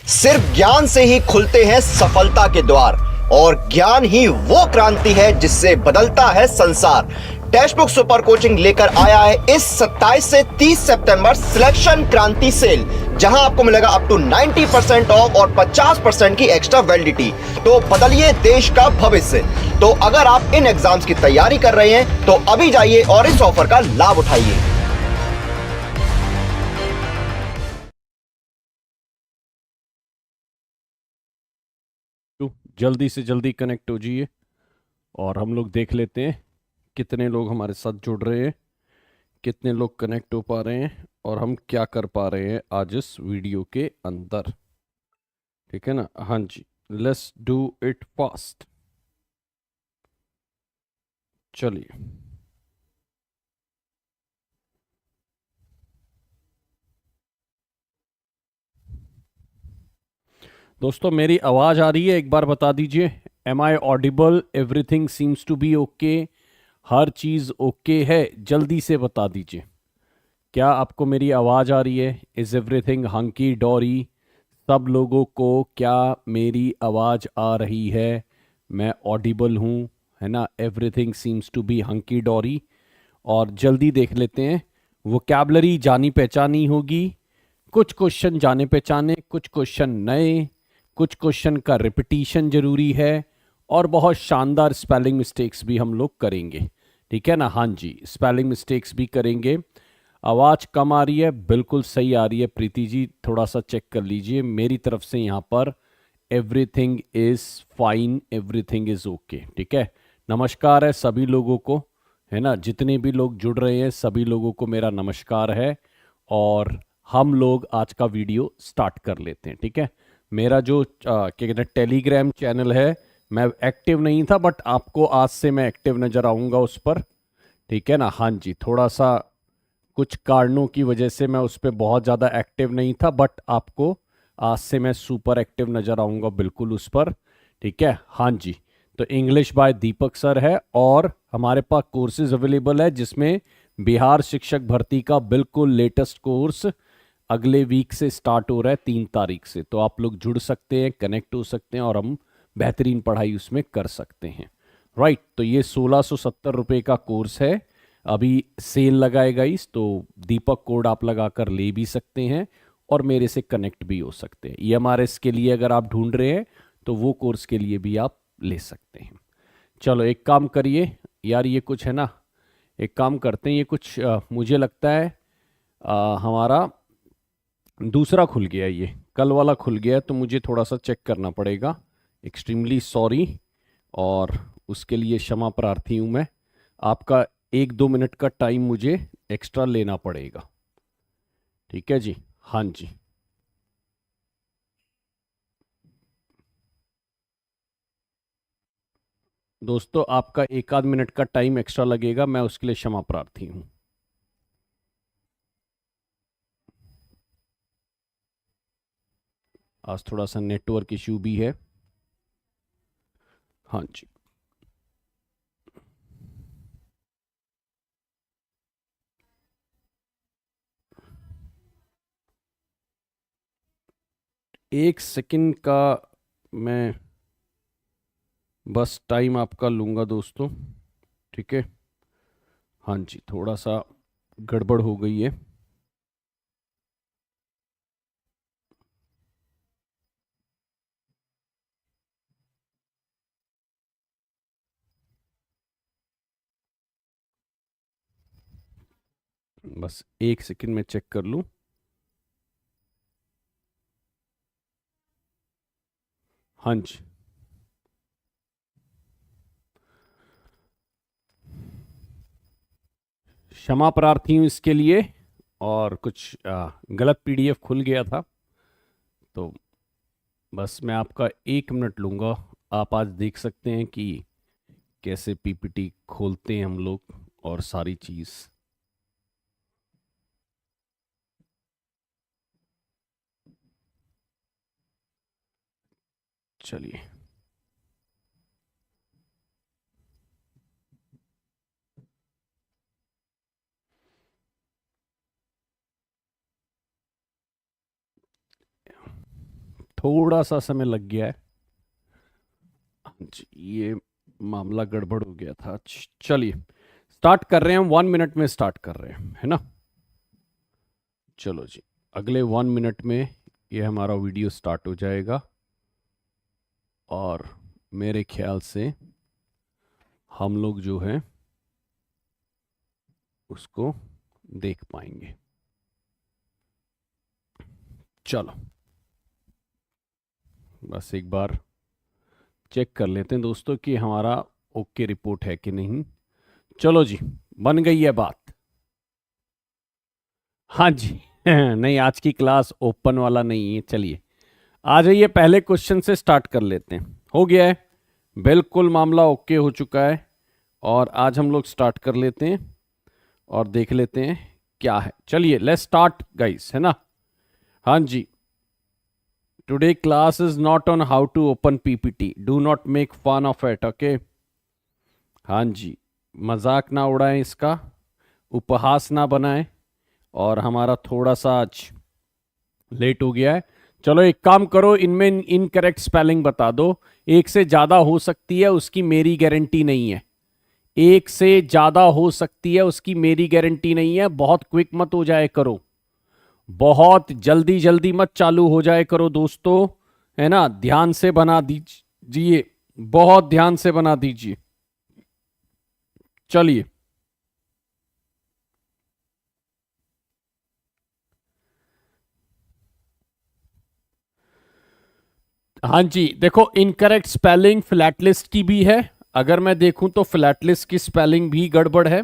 सिर्फ ज्ञान से ही खुलते हैं सफलता के द्वार और ज्ञान ही वो क्रांति है जिससे बदलता है संसार। टेक्स्ट बुक सुपर कोचिंग लेकर आया है इस 27 से 30 सितंबर सिलेक्शन क्रांति सेल, जहां आपको मिलेगा अप टू 90% ऑफ और 50% की एक्स्ट्रा वैलिडिटी। तो बदलिए देश का भविष्य। तो अगर आप इन एग्जाम्स की तैयारी कर रहे हैं तो अभी जाइए और इस ऑफर का लाभ उठाइए। जल्दी से जल्दी कनेक्ट हो जाइए और हम लोग देख लेते हैं कितने लोग हमारे साथ जुड़ रहे हैं, कितने लोग कनेक्ट हो पा रहे हैं और हम क्या कर पा रहे हैं आज इस वीडियो के अंदर। ठीक है ना? हाँ जी, लेट्स डू इट फास्ट। चलिए दोस्तों, मेरी आवाज़ आ रही है? एक बार बता दीजिए, am I audible? Everything seems to be okay? हर चीज़ ओके है? जल्दी से बता दीजिए, क्या आपको मेरी आवाज़ आ रही है? इज़ एवरीथिंग हंकी डोरी? सब लोगों को क्या मेरी आवाज़ आ रही है? मैं ऑडिबल हूँ, है ना? Everything seems to B hunky डोरी। और जल्दी देख लेते हैं, वोकैबलरी जानी पहचानी होगी, कुछ क्वेश्चन जाने पहचाने, कुछ क्वेश्चन नए, कुछ क्वेश्चन का रिपीटिशन जरूरी है और बहुत शानदार स्पेलिंग मिस्टेक्स भी हम लोग करेंगे। ठीक है ना? हाँ जी, स्पेलिंग मिस्टेक्स भी करेंगे। आवाज़ कम आ रही है? बिल्कुल सही आ रही है प्रीति जी, थोड़ा सा चेक कर लीजिए। मेरी तरफ से यहाँ पर everything is fine, everything is okay. ठीक है, नमस्कार है सभी लोगों को, है ना? जितने भी लोग जुड़ रहे हैं सभी लोगों को मेरा नमस्कार है और हम लोग आज का वीडियो स्टार्ट कर लेते हैं। ठीक है, मेरा जो क्या कहते हैं टेलीग्राम चैनल है, मैं एक्टिव नहीं था बट आपको आज से मैं एक्टिव नज़र आऊँगा उस पर। ठीक है ना? हाँ जी, थोड़ा सा कुछ कारणों की वजह से मैं उस पर बहुत ज़्यादा एक्टिव नहीं था बट आपको आज से मैं सुपर एक्टिव नज़र आऊँगा बिल्कुल उस पर। ठीक है? हाँ जी, तो इंग्लिश बाय दीपक सर है और हमारे पास कोर्सेज अवेलेबल है जिसमें बिहार शिक्षक भर्ती का बिल्कुल लेटेस्ट कोर्स अगले वीक से स्टार्ट हो रहा है, 3 तारीख से। तो आप लोग जुड़ सकते हैं, कनेक्ट हो सकते हैं और हम बेहतरीन पढ़ाई उसमें कर सकते हैं। राइट, तो ये 1670 रुपये का कोर्स है, अभी सेल लगाएगा इस, तो दीपक कोड आप लगा कर ले भी सकते हैं और मेरे से कनेक्ट भी हो सकते हैं। ईएमआरएस के लिए अगर आप ढूंढ रहे हैं तो वो कोर्स के लिए भी आप ले सकते हैं। चलो एक काम करिए यार, ये कुछ है ना, एक काम करते हैं, ये कुछ मुझे लगता है हमारा दूसरा खुल गया, ये कल वाला खुल गया, तो मुझे थोड़ा सा चेक करना पड़ेगा। एक्सट्रीमली सॉरी और उसके लिए क्षमा प्रार्थी हूँ मैं। आपका 1-2 मिनट का टाइम मुझे एक्स्ट्रा लेना पड़ेगा। ठीक है जी? हाँ जी, दोस्तों आपका 1-आध मिनट का टाइम एक्स्ट्रा लगेगा, मैं उसके लिए क्षमा प्रार्थी हूँ। आज थोड़ा सा नेटवर्क इशू भी है। हाँ जी, एक सेकंड का मैं बस टाइम आपका लूँगा दोस्तों। ठीक है? हाँ जी, थोड़ा सा गड़बड़ हो गई है। बस एक सेकंड में चेक कर लूँ। हाँ जी, क्षमा प्रार्थी हूँ इसके लिए, और कुछ गलत पीडीएफ खुल गया था, तो बस मैं आपका 1 मिनट लूँगा। आप आज देख सकते हैं कि कैसे पीपीटी खोलते हैं हम लोग और सारी चीज़। चलिए, थोड़ा सा समय लग गया है जी, ये मामला गड़बड़ हो गया था। चलिए स्टार्ट कर रहे हैं हम, 1 मिनट में स्टार्ट कर रहे हैं, है ना। चलो जी, अगले 1 मिनट में ये हमारा वीडियो स्टार्ट हो जाएगा और मेरे ख्याल से हम लोग जो है उसको देख पाएंगे। चलो बस एक बार चेक कर लेते हैं दोस्तों कि हमारा ओके रिपोर्ट है कि नहीं। चलो जी, बन गई है बात। हाँ जी नहीं, आज की क्लास ओपन वाला नहीं है। चलिए आ जाइए, पहले क्वेश्चन से स्टार्ट कर लेते हैं। हो गया है, बिल्कुल मामला ओके हो चुका है और आज हम लोग स्टार्ट कर लेते हैं और देख लेते हैं क्या है। चलिए लेट्स स्टार्ट गाइस, है ना। हाँ जी, today class is not on how to open PPT, do not make fun of it, okay. हाँ जी, मजाक ना उड़ाएं इसका, उपहास ना बनाएं। और हमारा थोड़ा सा आज लेट हो गया है। चलो एक काम करो, इनमें इनकरेक्ट स्पेलिंग बता दो। एक से ज्यादा हो सकती है, उसकी मेरी गारंटी नहीं है। एक से ज्यादा हो सकती है, उसकी मेरी गारंटी नहीं है। बहुत क्विक मत हो जाए करो, बहुत जल्दी जल्दी मत चालू हो जाए करो दोस्तों, है ना। ध्यान से बना दीजिए, बहुत ध्यान से बना दीजिए। चलिए हाँ जी, देखो इनकरेक्ट स्पेलिंग फ्लैट लिस्ट की भी है। अगर मैं देखूं तो फ्लैट लिस्ट की स्पेलिंग भी गड़बड़ है।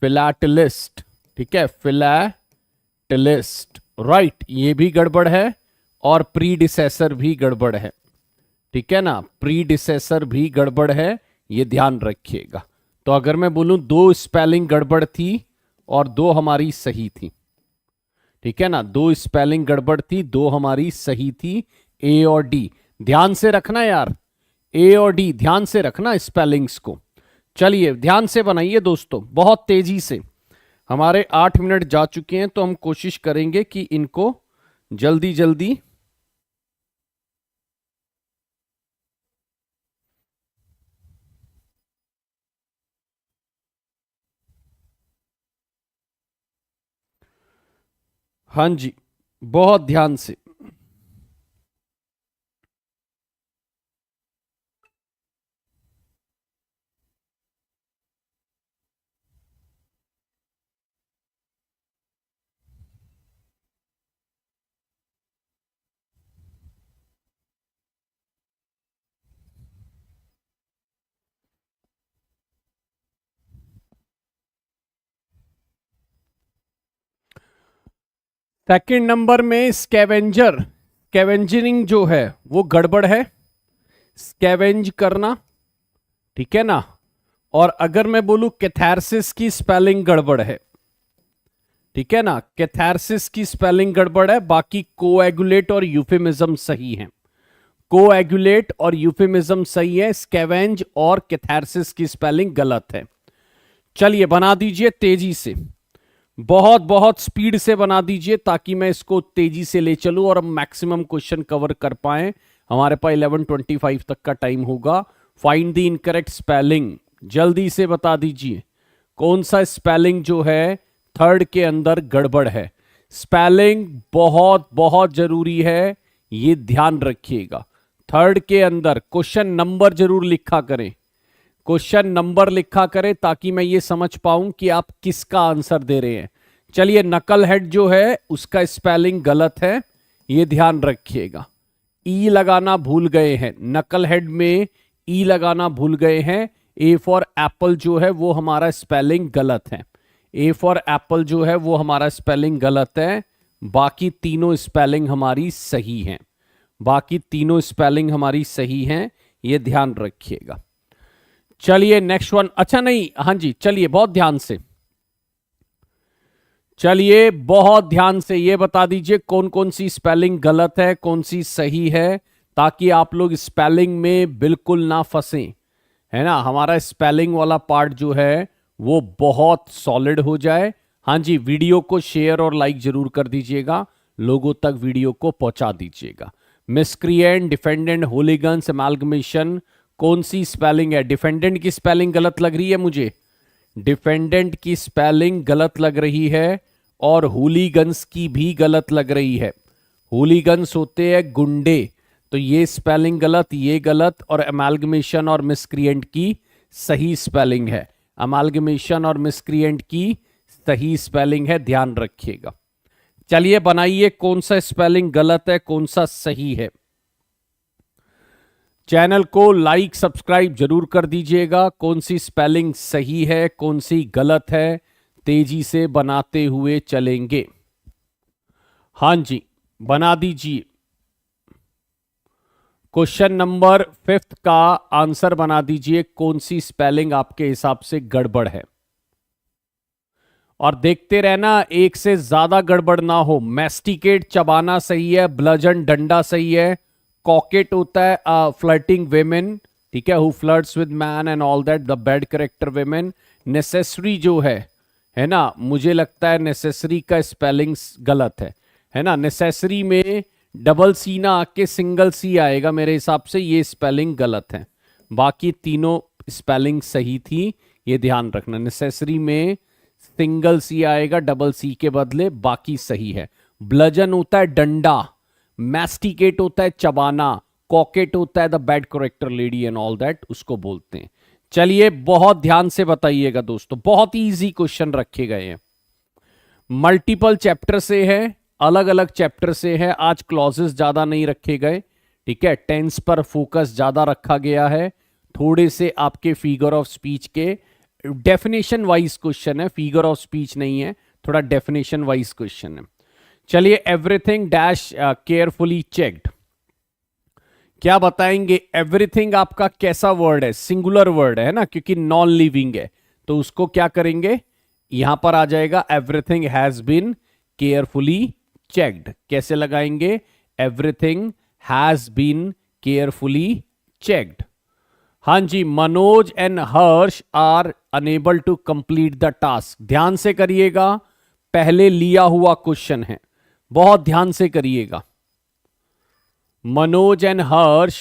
फ्लैट लिस्ट, ठीक है, फ्लैट लिस्ट, राइट, ये भी गड़बड़ है। और प्रीडिसेसर भी गड़बड़ है, ठीक है ना, प्रीडिसेसर भी गड़बड़ है, ये ध्यान रखिएगा। तो अगर मैं बोलूं 2 स्पेलिंग गड़बड़ थी और 2 हमारी सही थी, ठीक है ना, 2 स्पेलिंग गड़बड़ थी, 2 हमारी सही थी, ए और डी। ध्यान से रखना यार, ए और डी ध्यान से रखना स्पेलिंग्स को। चलिए ध्यान से बनाइए दोस्तों, बहुत तेजी से। हमारे 8 मिनट जा चुके हैं तो हम कोशिश करेंगे कि इनको जल्दी जल्दी हाँ जी, बहुत ध्यान से। सेकंड नंबर में स्कैवेंजर, स्कैवेंजरिंग जो है वो गड़बड़ है, स्कैवेंज करना, ठीक है ना। और अगर मैं बोलूं कैथारसिस की स्पेलिंग गड़बड़ है, ठीक है ना, कैथारसिस की स्पेलिंग गड़बड़ है। बाकी कोएगुलेट और यूफेमिज्म सही है, कोएगुलेट और यूफेमिज्म सही है, स्कैवेंज और कैथारसिस की स्पेलिंग गलत है। चलिए बना दीजिए तेजी से, बहुत बहुत स्पीड से बना दीजिए ताकि मैं इसको तेजी से ले चलूं और हम मैक्सिमम क्वेश्चन कवर कर पाए। हमारे पास 11:25 तक का टाइम होगा। फाइंड द इनकरेक्ट स्पेलिंग, जल्दी से बता दीजिए कौन सा स्पेलिंग जो है थर्ड के अंदर गड़बड़ है। स्पेलिंग बहुत बहुत जरूरी है, ये ध्यान रखिएगा। थर्ड के अंदर क्वेश्चन नंबर जरूर लिखा करें, क्वेश्चन नंबर लिखा करें ताकि मैं ये समझ पाऊं कि आप किसका आंसर दे रहे हैं। चलिए नकल हेड जो है उसका स्पेलिंग गलत है, ये ध्यान रखिएगा। ई लगाना भूल गए हैं, नकल हेड में ई लगाना भूल गए हैं। ए फॉर एप्पल जो है वो हमारा स्पेलिंग गलत है, ए फॉर एप्पल जो है वो हमारा स्पेलिंग गलत है। बाकी तीनों स्पेलिंग हमारी सही हैं, बाकी तीनों स्पेलिंग हमारी सही हैं, ये ध्यान रखिएगा। चलिए नेक्स्ट वन, अच्छा नहीं, हाँ जी, चलिए बहुत ध्यान से, चलिए बहुत ध्यान से ये बता दीजिए कौन कौन सी स्पेलिंग गलत है, कौन सी सही है, ताकि आप लोग स्पेलिंग में बिल्कुल ना फंसें, है ना। हमारा स्पेलिंग वाला पार्ट जो है वो बहुत सॉलिड हो जाए। हाँ जी, वीडियो को शेयर और लाइक जरूर कर दीजिएगा, लोगों तक वीडियो को पहुंचा दीजिएगा। मिसक्रिएंट, डिफेंडेंट, होलीगन्स, एमालगमेशन, कौन सी स्पेलिंग है? डिफेंडेंट की स्पेलिंग गलत लग रही है मुझे, डिफेंडेंट की स्पेलिंग गलत लग रही है और होलीगन्स की भी गलत लग रही है। होलीगन्स होते हैं गुंडे, तो ये स्पेलिंग गलत, ये गलत, और अमालगमेशन और मिसक्रिएंट की सही स्पेलिंग है। अमालगमेशन और मिसक्रिएंट की सही स्पेलिंग है, ध्यान रखिएगा। चलिए बनाइए कौन सा स्पेलिंग गलत है, कौन सा सही है। चैनल को लाइक सब्सक्राइब जरूर कर दीजिएगा। कौन सी स्पेलिंग सही है, कौन सी गलत है, तेजी से बनाते हुए चलेंगे। हां जी, बना दीजिए। क्वेश्चन नंबर 5 का आंसर बना दीजिए, कौन सी स्पेलिंग आपके हिसाब से गड़बड़ है। और देखते रहना, एक से ज्यादा गड़बड़ ना हो। मैस्टिकेट चबाना सही है, ब्लजन डंडा सही है, कॉकेट होता है फ्लर्टिंग वेमेन, ठीक है, who flirts with man and all that, the bad character women. Necessary जो है ना, मुझे लगता है नेसेसरी का स्पेलिंग गलत है ना। नेसेसरी में डबल सी ना आके सिंगल सी आएगा, मेरे हिसाब से ये स्पेलिंग गलत है। बाकी तीनों स्पेलिंग सही थी, ये ध्यान रखना। नेसेसरी में सिंगल सी आएगा डबल सी के बदले, बाकी सही है। ब्लजन होता है डंडा, मैस्टिकेट होता है चबाना, कॉकेट होता है the bad character lady and all that, उसको बोलते हैं। चलिए बहुत ध्यान से बताइएगा दोस्तों, बहुत ही इजी क्वेश्चन रखे गए हैं। मल्टीपल चैप्टर से है, अलग अलग चैप्टर से है। आज क्लॉजेस ज्यादा नहीं रखे गए, ठीक है, टेंस पर फोकस ज्यादा रखा गया है। थोड़े से आपके फिगर ऑफ स्पीच के डेफिनेशन वाइज क्वेश्चन है, फिगर ऑफ स्पीच नहीं है, थोड़ा डेफिनेशन वाइज क्वेश्चन है। चलिए, एवरीथिंग डैश केयरफुली चेक्ड, क्या बताएंगे? एवरीथिंग आपका कैसा वर्ड है? सिंगुलर वर्ड है ना, क्योंकि नॉन लिविंग है, तो उसको क्या करेंगे, यहां पर आ जाएगा everything has been carefully checked. कैसे लगाएंगे? Everything has been carefully checked. हां जी, Manoj and Harsh are unable to complete the task. ध्यान से करिएगा, पहले लिया हुआ क्वेश्चन है, बहुत ध्यान से करिएगा। Manoj and Harsh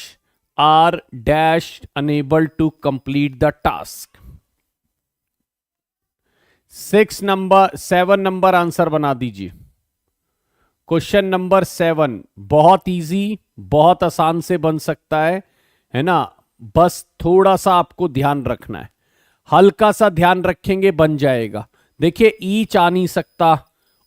are dash unable to complete the task. 7 नंबर आंसर बना दीजिए। क्वेश्चन नंबर 7 बहुत इजी, बहुत आसान से बन सकता है ना। बस थोड़ा सा आपको ध्यान रखना है, हल्का सा ध्यान रखेंगे बन जाएगा। देखिए, ईच आ नहीं सकता,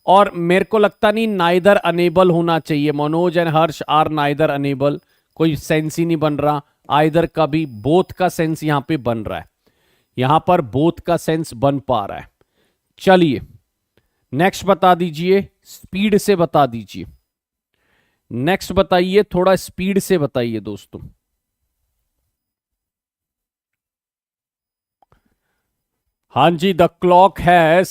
और मेरे को लगता नहीं नाइदर अनेबल होना चाहिए। Manoj and Harsh are neither unable, कोई सेंस ही नहीं बन रहा। आइदर का भी, बोथ का सेंस यहां पे बन रहा है, यहां पर बोथ का सेंस बन पा रहा है। चलिए नेक्स्ट बता दीजिए, स्पीड से बता दीजिए। नेक्स्ट बताइए, थोड़ा स्पीड से बताइए दोस्तों। हां जी, द क्लॉक हैज,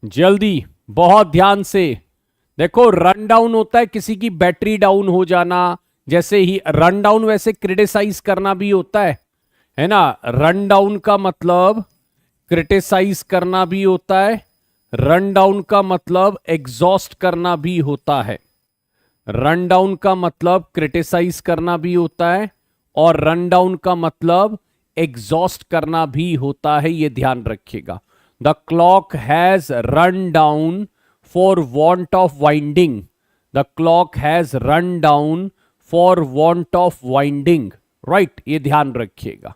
जल्दी, बहुत ध्यान से देखो। रन डाउन होता है किसी की बैटरी डाउन हो जाना, जैसे ही रन डाउन, वैसे क्रिटिसाइज करना भी होता है ना। रन डाउन का मतलब क्रिटिसाइज करना भी होता है, रन डाउन का मतलब एग्जॉस्ट करना भी होता है। रन डाउन का मतलब क्रिटिसाइज करना भी होता है, और रन डाउन का मतलब एग्जॉस्ट करना भी होता है, ये ध्यान रखिएगा। The clock has run down for want of winding. The clock has run down for want of winding, right, ये ध्यान रखिएगा।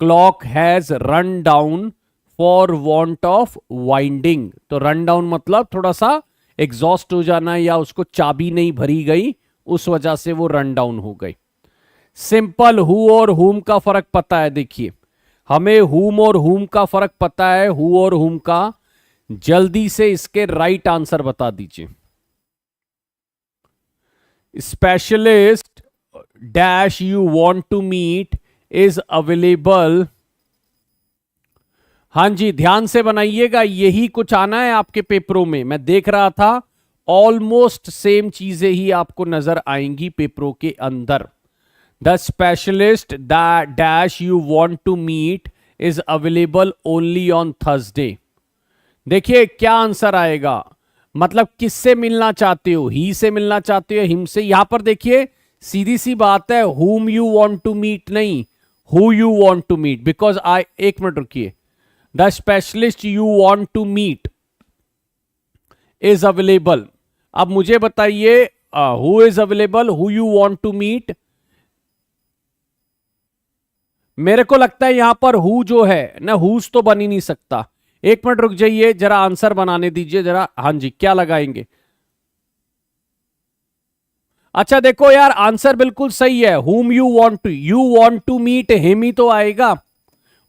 Clock has run down for want of winding, तो रन डाउन मतलब थोड़ा सा एग्जॉस्ट हो जाना, या उसको चाबी नहीं भरी गई, उस वजह से वो रन डाउन हो गई। सिंपल, हु और हुम का फर्क पता है। देखिए, हमें हुम और हुम का फर्क पता है, हु और हुम का। जल्दी से इसके राइट आंसर बता दीजिए। Specialist dash you want to meet is available. हां जी, ध्यान से बनाइएगा, यही कुछ आना है आपके पेपरों में। मैं देख रहा था, ऑलमोस्ट सेम चीजें ही आपको नजर आएंगी पेपरों के अंदर। The specialist that dash you want to meet is available only on Thursday. देखिए क्या आंसर आएगा, मतलब किससे मिलना चाहते हो, ही से मिलना चाहते हो, हिम से। यहां पर देखिए सीधी सी बात है, whom you want to meet नहीं, who you want to meet, because I, एक मिनट रुकिए, the specialist you want to meet is available. अब मुझे बताइए who is available, who you want to meet। मेरे को लगता है यहां पर हु जो है ना, हुज तो बन ही नहीं सकता। एक मिनट रुक जाइए, जरा आंसर बनाने दीजिए जरा। हाँ जी, क्या लगाएंगे? अच्छा देखो यार, आंसर बिल्कुल सही है, whom you want to meet him ही तो आएगा।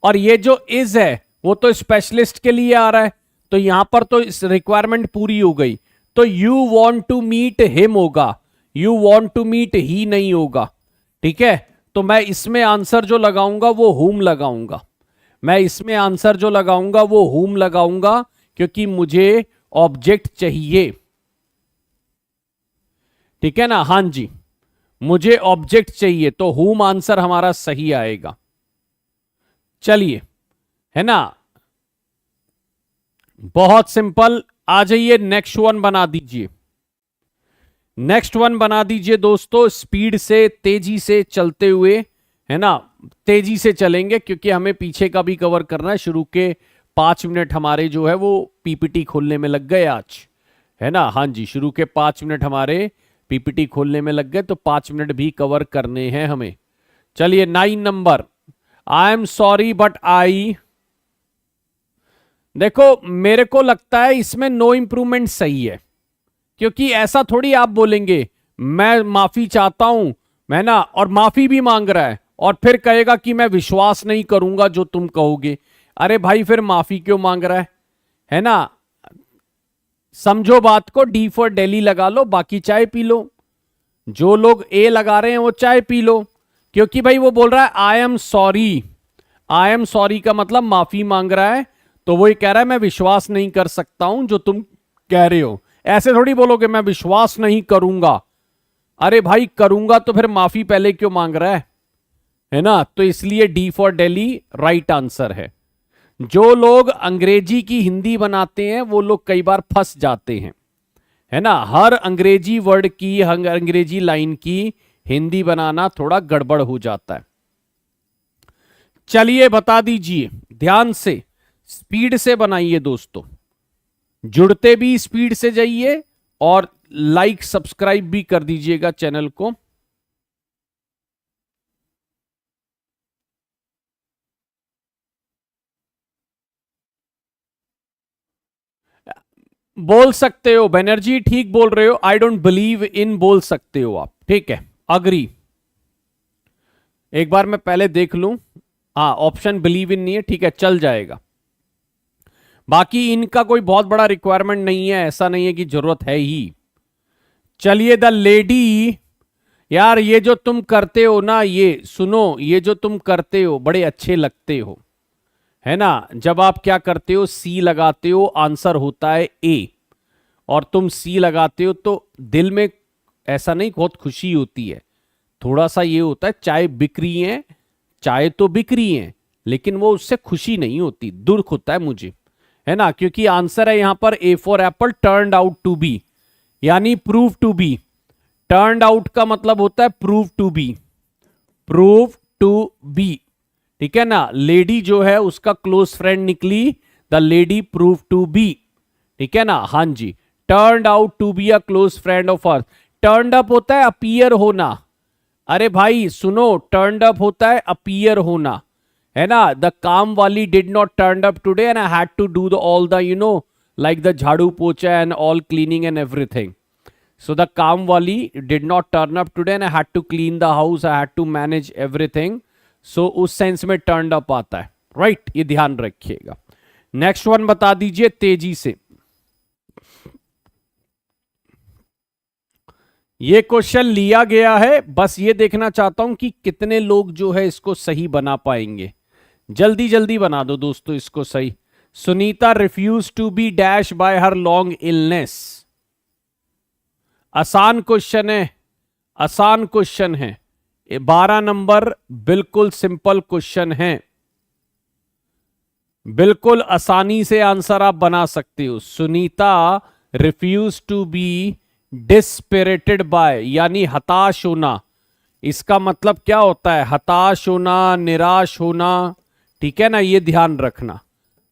और ये जो इज है वो तो स्पेशलिस्ट के लिए आ रहा है, तो यहां पर तो रिक्वायरमेंट पूरी हो गई। तो you want to meet him होगा, यू वॉन्ट टू मीट ही नहीं होगा। ठीक है, तो मैं इसमें आंसर जो लगाऊंगा वो whom लगाऊंगा, मैं इसमें आंसर जो लगाऊंगा वो whom लगाऊंगा, क्योंकि मुझे ऑब्जेक्ट चाहिए। ठीक है ना, हाँ जी, मुझे ऑब्जेक्ट चाहिए, तो whom आंसर हमारा सही आएगा। चलिए, है ना, बहुत सिंपल। आ जाइए, नेक्स्ट वन बना दीजिए, नेक्स्ट वन बना दीजिए दोस्तों। स्पीड से, तेजी से चलते हुए, है ना, तेजी से चलेंगे क्योंकि हमें पीछे का भी कवर करना है। शुरू के 5 मिनट हमारे जो है वो पीपीटी खोलने में लग गए आज, है ना। हाँ जी, शुरू के 5 मिनट हमारे पीपीटी खोलने में लग गए, तो 5 मिनट भी कवर करने हैं हमें। चलिए 9 number, I am sorry but I. देखो मेरे को लगता है इसमें नो इंप्रूवमेंट सही है, क्योंकि ऐसा थोड़ी आप बोलेंगे मैं माफी चाहता हूं, मैं ना, और माफी भी मांग रहा है और फिर कहेगा कि मैं विश्वास नहीं करूंगा जो तुम कहोगे। अरे भाई फिर माफी क्यों मांग रहा है ना। समझो बात को, डी फॉर दिल्ली लगा लो, बाकी चाय पी लो। जो लोग ए लगा रहे हैं वो चाय पी लो, क्योंकि भाई वो बोल रहा है I am sorry. I am sorry का मतलब माफी मांग रहा है, तो वो ये कह रहा है मैं विश्वास नहीं कर सकता हूं जो तुम कह रहे हो। ऐसे थोड़ी बोलोगे मैं विश्वास नहीं करूंगा। अरे भाई करूंगा तो फिर माफी पहले क्यों मांग रहा है ना। तो इसलिए D for Delhi right answer है। जो लोग अंग्रेजी की हिंदी बनाते हैं वो लोग कई बार फंस जाते हैं, है ना। हर अंग्रेजी वर्ड की, अंग्रेजी लाइन की हिंदी बनाना थोड़ा गड़बड़ हो जाता है। चलिए बता दीजिए, ध्यान से, स्पीड से बनाइए दोस्तों, जुड़ते भी स्पीड से जाइए और लाइक सब्सक्राइब भी कर दीजिएगा चैनल को। बोल सकते हो बनर्जी, ठीक बोल रहे हो, आई डोंट बिलीव इन बोल सकते हो आप, ठीक है, अग्री। एक बार मैं पहले देख लूं, हाँ ऑप्शन बिलीव इन नहीं है, ठीक है चल जाएगा। बाकी इनका कोई बहुत बड़ा रिक्वायरमेंट नहीं है, ऐसा नहीं है कि जरूरत है ही। चलिए द लेडी, यार ये जो तुम करते हो ना, ये सुनो, ये जो तुम करते हो बड़े अच्छे लगते हो, है ना। जब आप क्या करते हो, सी लगाते हो, आंसर होता है ए, और तुम सी लगाते हो तो दिल में ऐसा नहीं बहुत खुशी होती है, थोड़ा सा ये होता है चाय बिक रही है, चाय तो बिक रही है, लेकिन वो उससे खुशी नहीं होती, दुख होता है मुझे, है ना। क्योंकि आंसर है यहां पर A for apple, turned out to be, यानी prove to be. Turned out का मतलब होता है prove to be, prove to be, ठीक है ना। लेडी जो है उसका क्लोज फ्रेंड निकली, the lady prove to be, ठीक है ना। हाँ जी, turned out to be a close friend of hers. Turned up होता है अपीयर होना, अरे भाई सुनो, टर्न्ड अप होता है अपीयर होना, है ना। द काम वाली did not turn up today and I had to do the all the like the jhadu pocha and all cleaning and everything. So the Kamwali did not turn up today and I had to clean the house, I had to manage everything. So उस sense में turned up आता है, right? ये ध्यान रखिएगा। Next one बता दीजिए तेजी से। ये क्वेश्चन लिया गया है, बस ये देखना चाहता हूं कि कितने लोग जो है इसको सही बना पाएंगे। जल्दी जल्दी बना दो दोस्तों इसको सही। Sunita refuse to be dash by her long illness. आसान क्वेश्चन है, आसान क्वेश्चन है, 12 नंबर बिल्कुल सिंपल क्वेश्चन है। बिल्कुल आसानी से आंसर आप बना सकते हो। Sunita refuse to be dispirited by, यानी हताश होना। इसका मतलब क्या होता है? हताश होना, निराश होना। ठीक है ना, ये ध्यान रखना।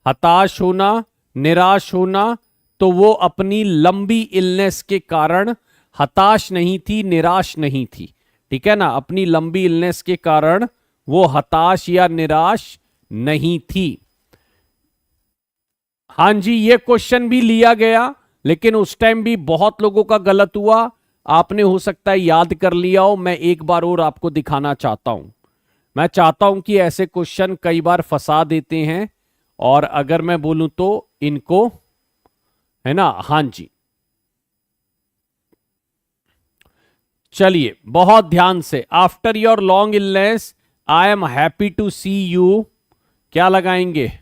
हताश होना, निराश होना। तो वो अपनी लंबी इलनेस के कारण हताश नहीं थी, निराश नहीं थी। ठीक है ना, अपनी लंबी इलनेस के कारण वो हताश या निराश नहीं थी। हां जी, ये क्वेश्चन भी लिया गया, लेकिन उस टाइम भी बहुत लोगों का गलत हुआ। आपने हो सकता है याद कर लिया हो। मैं एक बार और आपको दिखाना चाहता हूं। मैं चाहता हूं कि ऐसे क्वेश्चन कई बार फंसा देते हैं, और अगर मैं बोलूं तो इनको, है ना। हां जी, चलिए बहुत ध्यान से। After your long illness I am happy to see you, क्या लगाएंगे?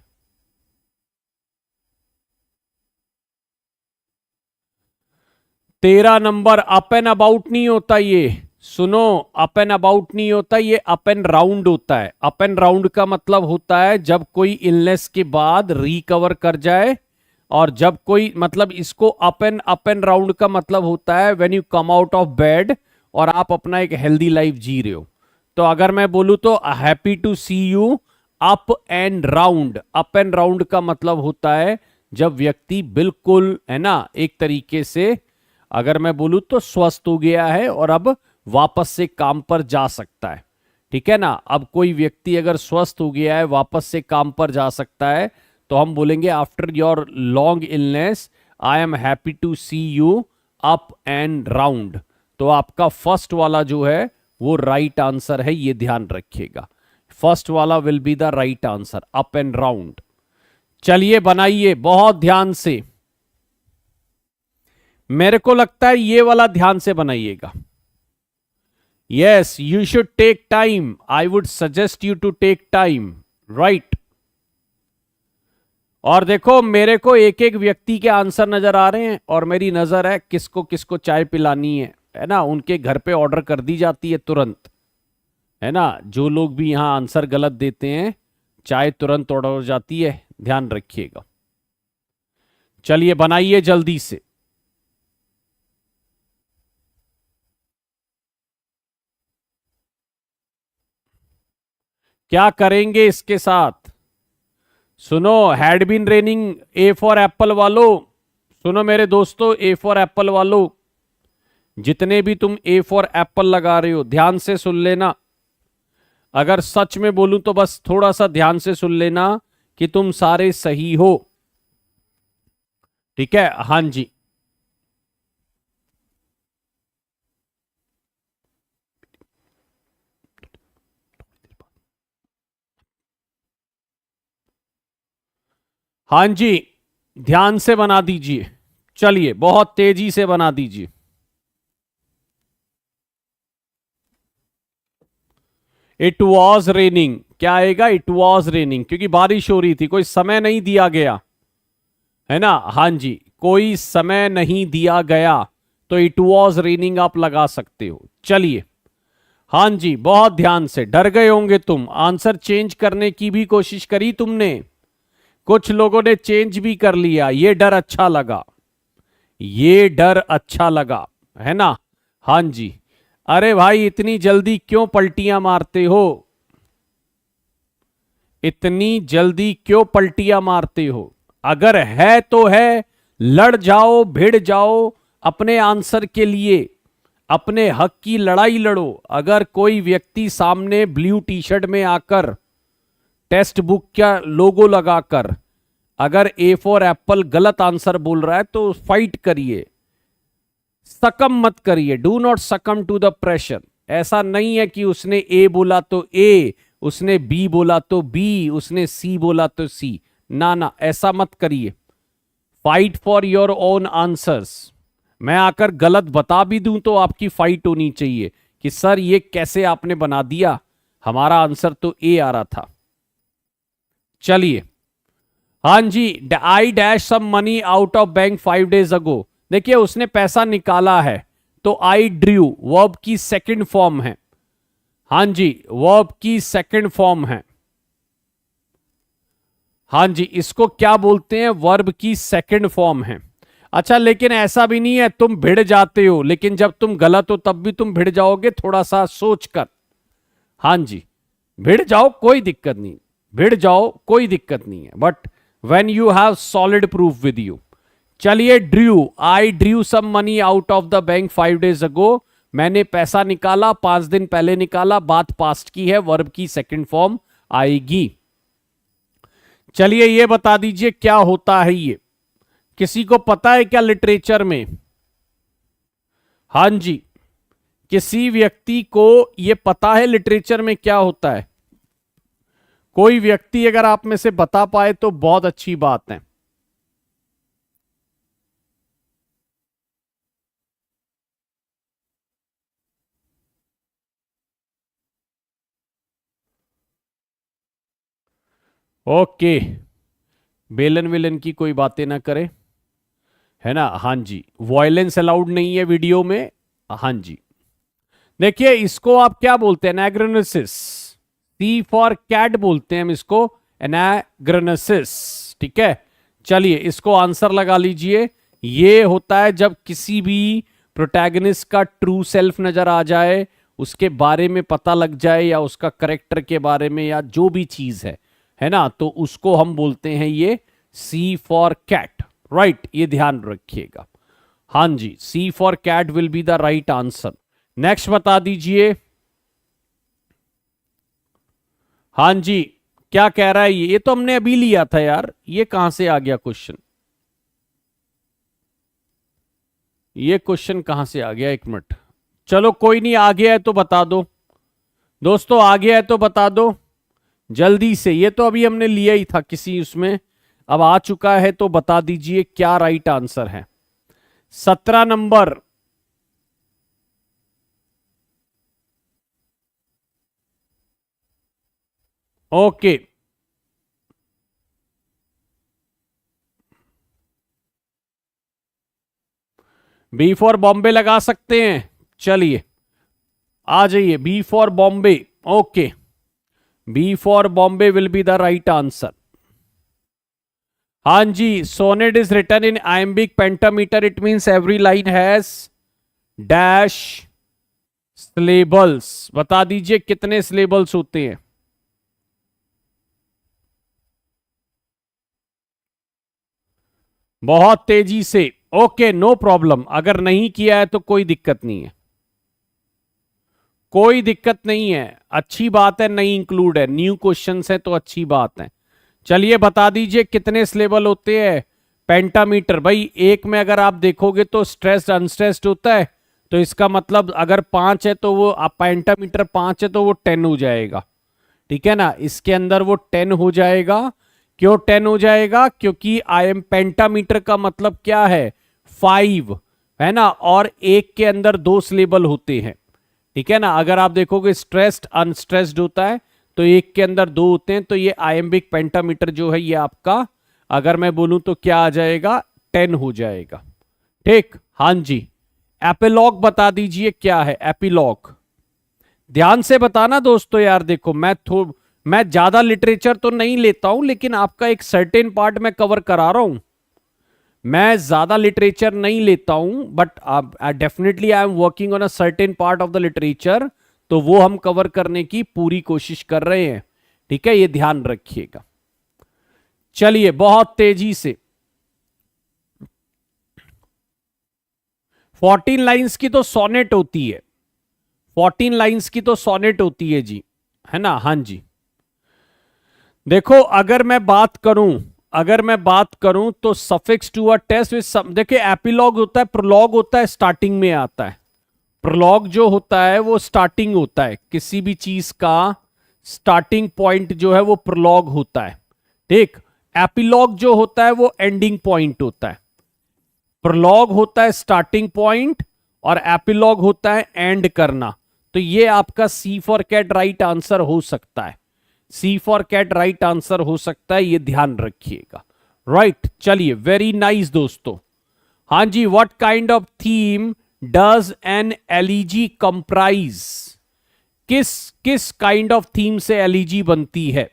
तेरा नंबर अप एंड अबाउट नहीं होता ये। सुनो, अप एंड अबाउट नहीं होता, ये अप एंड राउंड होता है। अप एंड राउंड का मतलब होता है जब कोई इलनेस के बाद रिकवर कर जाए, और जब कोई, मतलब इसको अप एंड राउंड का मतलब होता है when you come out of bed और आप अपना एक हेल्दी लाइफ जी रहे हो। तो अगर मैं बोलूं तो happy to see you up and round. Up and round का मतलब होता है जब व्यक्ति बिल्कुल, है ना, एक तरीके से, अगर मैं बोलूं तो स्वस्थ हो गया है और अब वापस से काम पर जा सकता है। ठीक है ना, अब कोई व्यक्ति अगर स्वस्थ हो गया है, वापस से काम पर जा सकता है, तो हम बोलेंगे after your long illness I am happy to see you up and round. तो आपका फर्स्ट वाला जो है वो राइट आंसर है, ये ध्यान रखिएगा। फर्स्ट वाला will be the right answer, up and round. चलिए बनाइए बहुत ध्यान से। मेरे को लगता है ये वाला ध्यान से बनाइएगा। Yes, you should take time. I would suggest you to take time, right. और देखो, मेरे को एक एक व्यक्ति के आंसर नजर आ रहे हैं, और मेरी नजर है किसको किसको चाय पिलानी है ना, उनके घर पे ऑर्डर कर दी जाती है तुरंत, है ना। जो लोग भी यहां आंसर गलत देते हैं, चाय तुरंत ऑर्डर हो जाती है, ध्यान रखिएगा। चलिए बनाइए जल्दी से। क्या करेंगे इसके साथ? सुनो, had been raining, a for apple वालों, सुनो मेरे दोस्तों, ए फॉर एप्पल वालों, जितने भी तुम ए फॉर एप्पल लगा रहे हो, ध्यान से सुन लेना। अगर सच में बोलूं तो बस थोड़ा सा ध्यान से सुन लेना कि तुम सारे सही हो। ठीक है, हां जी। हां जी, ध्यान से बना दीजिए। चलिए बहुत तेजी से बना दीजिए। इट वॉज रेनिंग, क्या आएगा? इट वॉज रेनिंग, क्योंकि बारिश हो रही थी, कोई समय नहीं दिया गया, है ना। हां जी, कोई समय नहीं दिया गया, तो इट वॉज रेनिंग आप लगा सकते हो। चलिए, हां जी, बहुत ध्यान से। डर गए होंगे तुम, आंसर चेंज करने की भी कोशिश करी तुमने, कुछ लोगों ने चेंज भी कर लिया। ये डर अच्छा लगा, ये डर अच्छा लगा, है ना। हां जी, अरे भाई इतनी जल्दी क्यों पलटियां मारते हो? इतनी जल्दी क्यों पलटियां मारते हो? अगर है तो है, लड़ जाओ, भिड़ जाओ अपने आंसर के लिए, अपने हक की लड़ाई लड़ो। अगर कोई व्यक्ति सामने ब्लू टी शर्ट में आकर, टेक्स्ट बुक का लोगो लगाकर, अगर ए फॉर एप्पल गलत आंसर बोल रहा है तो फाइट करिए, सकम मत करिए। Do not succumb to the pressure. ऐसा नहीं है कि उसने ए बोला तो ए, उसने बी बोला तो बी, उसने सी बोला तो सी। ना ना, ऐसा मत करिए। Fight for your own answers. मैं आकर गलत बता भी दूं तो आपकी फाइट होनी चाहिए कि सर ये कैसे आपने बना दिया, हमारा आंसर तो ए आ रहा था। चलिए, हां जी, I dash some money out of bank 5 days ago. देखिए, उसने पैसा निकाला है, तो आई ड्रू वर्ब की सेकंड फॉर्म है। हां जी, वर्ब की सेकंड फॉर्म है। हाँ जी, इसको क्या बोलते हैं, वर्ब की सेकंड फॉर्म है। अच्छा, लेकिन ऐसा भी नहीं है तुम भिड़ जाते हो, लेकिन जब तुम गलत हो तब भी तुम भिड़ जाओगे, थोड़ा सा सोच कर। हाँ जी, भिड़ जाओ कोई दिक्कत नहीं, भिड़ जाओ कोई दिक्कत नहीं है, but when you have solid proof with you. चलिए, drew, I drew some money out of the bank 5 days ago. मैंने पैसा निकाला 5 दिन पहले निकाला, बात पास्ट की है, वर्ब की सेकंड फॉर्म आएगी। चलिए ये बता दीजिए क्या होता है ये, किसी को पता है क्या लिटरेचर में? हाँ जी, किसी व्यक्ति को ये पता है लिटरेचर में क्या होता है? कोई व्यक्ति अगर आप में से बता पाए तो बहुत अच्छी बात है। ओके, बेलन वेलन की कोई बातें ना करे, है ना। हाँ जी, वॉयलेंस अलाउड नहीं है वीडियो में। हाँ जी, देखिए इसको आप क्या बोलते हैं, एनाग्रेनेसिस। सी फॉर कैट बोलते हैं हम इसको, एनाग्रेनेसिस। ठीक है, चलिए इसको आंसर लगा लीजिए। ये होता है जब किसी भी प्रोटैगनिस्ट का ट्रू सेल्फ नजर आ जाए, उसके बारे में पता लग जाए, या उसका करेक्टर के बारे में, या जो भी चीज है ना, तो उसको हम बोलते हैं ये सी फॉर कैट। राइट, ये ध्यान रखिएगा। हाँ जी, C for cat will be the right answer. Next बता दीजिए। हाँ जी, क्या कह रहा है ये तो हमने अभी लिया था यार, ये कहां से आ गया क्वेश्चन? ये क्वेश्चन कहां से आ गया, एक मिनट। चलो कोई नहीं, आ गया है तो बता दो दोस्तों, आ गया है तो बता दो जल्दी से। ये तो अभी हमने लिया ही था किसी उसमें, अब आ चुका है तो बता दीजिए क्या राइट आंसर है। 17 नंबर। ओके, बी फॉर बॉम्बे लगा सकते हैं। चलिए आ जाइए, B for Bombay. Okay, B for Bombay will be the right answer. हाँ जी, sonnet is written in iambic pentameter, it means every line has dash syllables. बता दीजिए कितने सिलेबल्स होते हैं? बहुत तेजी से। ओके, नो प्रॉब्लम, अगर नहीं किया है तो कोई दिक्कत नहीं है, कोई दिक्कत नहीं है, अच्छी बात है, नहीं इंक्लूड है, न्यू क्वेश्चन है तो अच्छी बात है। चलिए बता दीजिए कितने सिलेबल होते हैं पेंटामीटर। भाई एक में अगर आप देखोगे तो स्ट्रेस्ड अनस्ट्रेस्ड होता है, तो इसका मतलब अगर 5 है तो वो पेंटामीटर 5 है तो वो 10 हो जाएगा। ठीक है ना, इसके अंदर वो 10 हो जाएगा। क्यों 10 हो जाएगा? क्योंकि आई एम पेंटामीटर का मतलब क्या है, 5 है ना, और एक के अंदर 2 सिलेबल होते हैं। ठीक है ना, अगर आप देखोगे स्ट्रेस्ड अनस्ट्रेस्ड होता है तो एक के अंदर 2 होते हैं, तो ये आयम्बिक पेंटामीटर जो है ये आपका, अगर मैं बोलूं तो क्या आ जाएगा, 10 हो जाएगा। ठीक, हाँ जी। एपिलॉग बता दीजिए क्या है एपिलॉग, ध्यान से बताना दोस्तों यार। देखो मैं ज्यादा लिटरेचर तो नहीं लेता हूं, लेकिन आपका एक सर्टेन पार्ट मैं कवर करा रहा हूं। मैं ज्यादा लिटरेचर नहीं लेता हूं, but definitely I am working on a certain part of the literature, तो वो हम कवर करने की पूरी कोशिश कर रहे हैं। ठीक है, ये ध्यान रखिएगा। चलिए बहुत तेजी से, 14 लाइंस की तो सोनेट होती है, 14 लाइंस की तो सोनेट होती है जी, है ना। हाँ जी, देखो अगर मैं बात करूं तो suffix to a test with, देखिए एपिलॉग होता है, प्रोलॉग होता है, स्टार्टिंग में आता है। प्रोलॉग जो होता है वो स्टार्टिंग होता है, किसी भी चीज का स्टार्टिंग पॉइंट जो है वो प्रोलॉग होता है। ठीक, एपिलॉग जो होता है वो एंडिंग पॉइंट होता है। प्रोलॉग होता है स्टार्टिंग पॉइंट और एपिलॉग होता है एंड करना। तो ये आपका सी फॉर कैट राइट आंसर हो सकता है, सी फॉर कैट राइट आंसर हो सकता है, ये ध्यान रखिएगा। राइट, चलिए वेरी नाइस दोस्तों। हाँ जी, what kind of theme does an elegy comprise, किस किस काइंड ऑफ थीम से एलिजी बनती है?